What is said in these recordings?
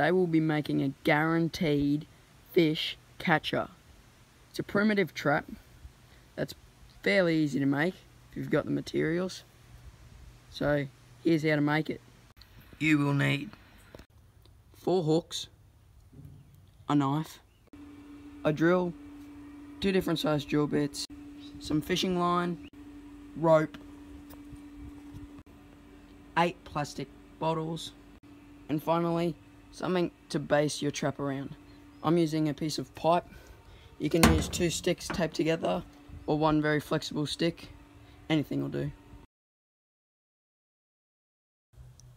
Today we'll be making a guaranteed fish catcher. It's a primitive trap that's fairly easy to make if you've got the materials. So here's how to make it. You will need 4 hooks, a knife, a drill, 2 different size drill bits, some fishing line, rope, 8 plastic bottles, and finally something to base your trap around. I'm using a piece of pipe. You can use 2 sticks taped together or 1 very flexible stick. Anything will do.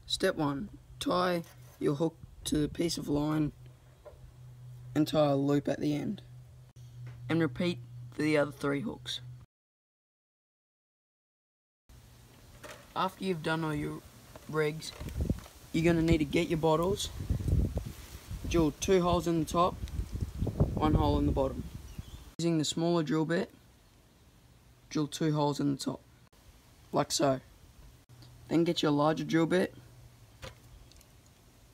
Step 1. Tie your hook to the piece of line and tie a loop at the end. And repeat for the other 3 hooks. After you've done all your rigs, you're going to need to get your bottles, drill 2 holes in the top, 1 hole in the bottom. Using the smaller drill bit, drill 2 holes in the top, like so. Then get your larger drill bit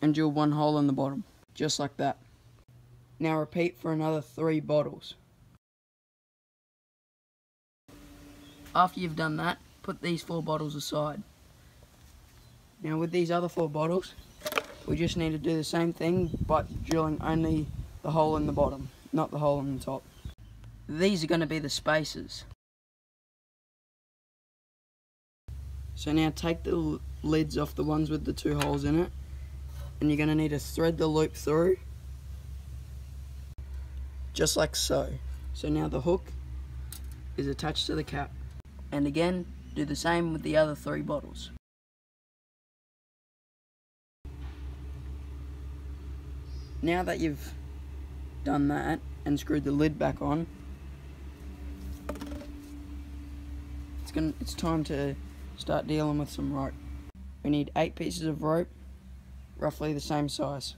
and drill 1 hole in the bottom, just like that. Now repeat for another 3 bottles. After you've done that, put these 4 bottles aside. Now with these other 4 bottles, we just need to do the same thing, but drilling only the hole in the bottom, not the hole in the top. These are going to be the spacers. So now take the lids off the ones with the 2 holes in it, and you're going to need to thread the loop through, just like so. So now the hook is attached to the cap. And again, do the same with the other 3 bottles. Now that you've done that and screwed the lid back on, it's time to start dealing with some rope. We need 8 pieces of rope, roughly the same size.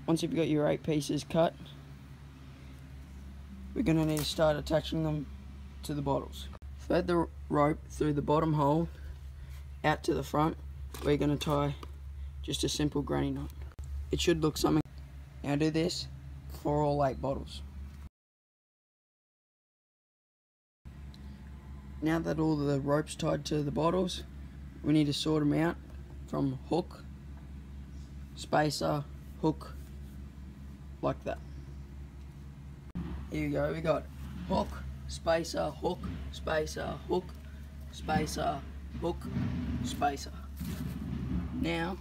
Once you've got your 8 pieces cut, we're going to need to start attaching them to the bottles. Thread the rope through the bottom hole out to the front. We're going to tie just a simple granny knot. It should look something. Now do this for all 8 bottles. Now that all the rope's tied to the bottles, we need to sort them out from hook, spacer, hook, like that. Here we go, we got hook, spacer, hook, spacer, hook, spacer, hook, spacer. Now,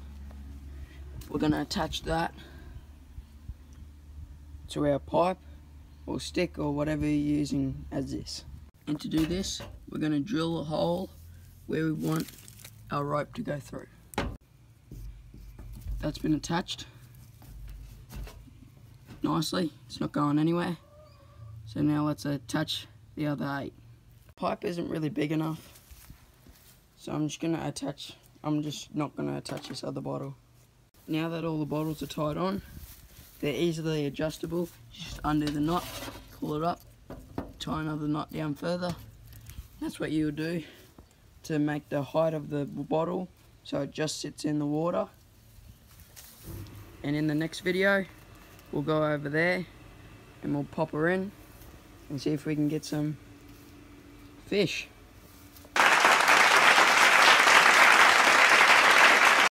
we're going to attach that to our pipe or stick or whatever you're using as this. And to do this, we're going to drill a hole where we want our rope to go through. That's been attached nicely, it's not going anywhere. So now let's attach the other 8. The pipe isn't really big enough, so I'm just not going to attach this other bottle. Now that all the bottles are tied on, they're easily adjustable. Just undo the knot, pull it up, tie another knot down further. That's what you would do to make the height of the bottle so it just sits in the water. And in the next video, we'll go over there and we'll pop her in and see if we can get some fish.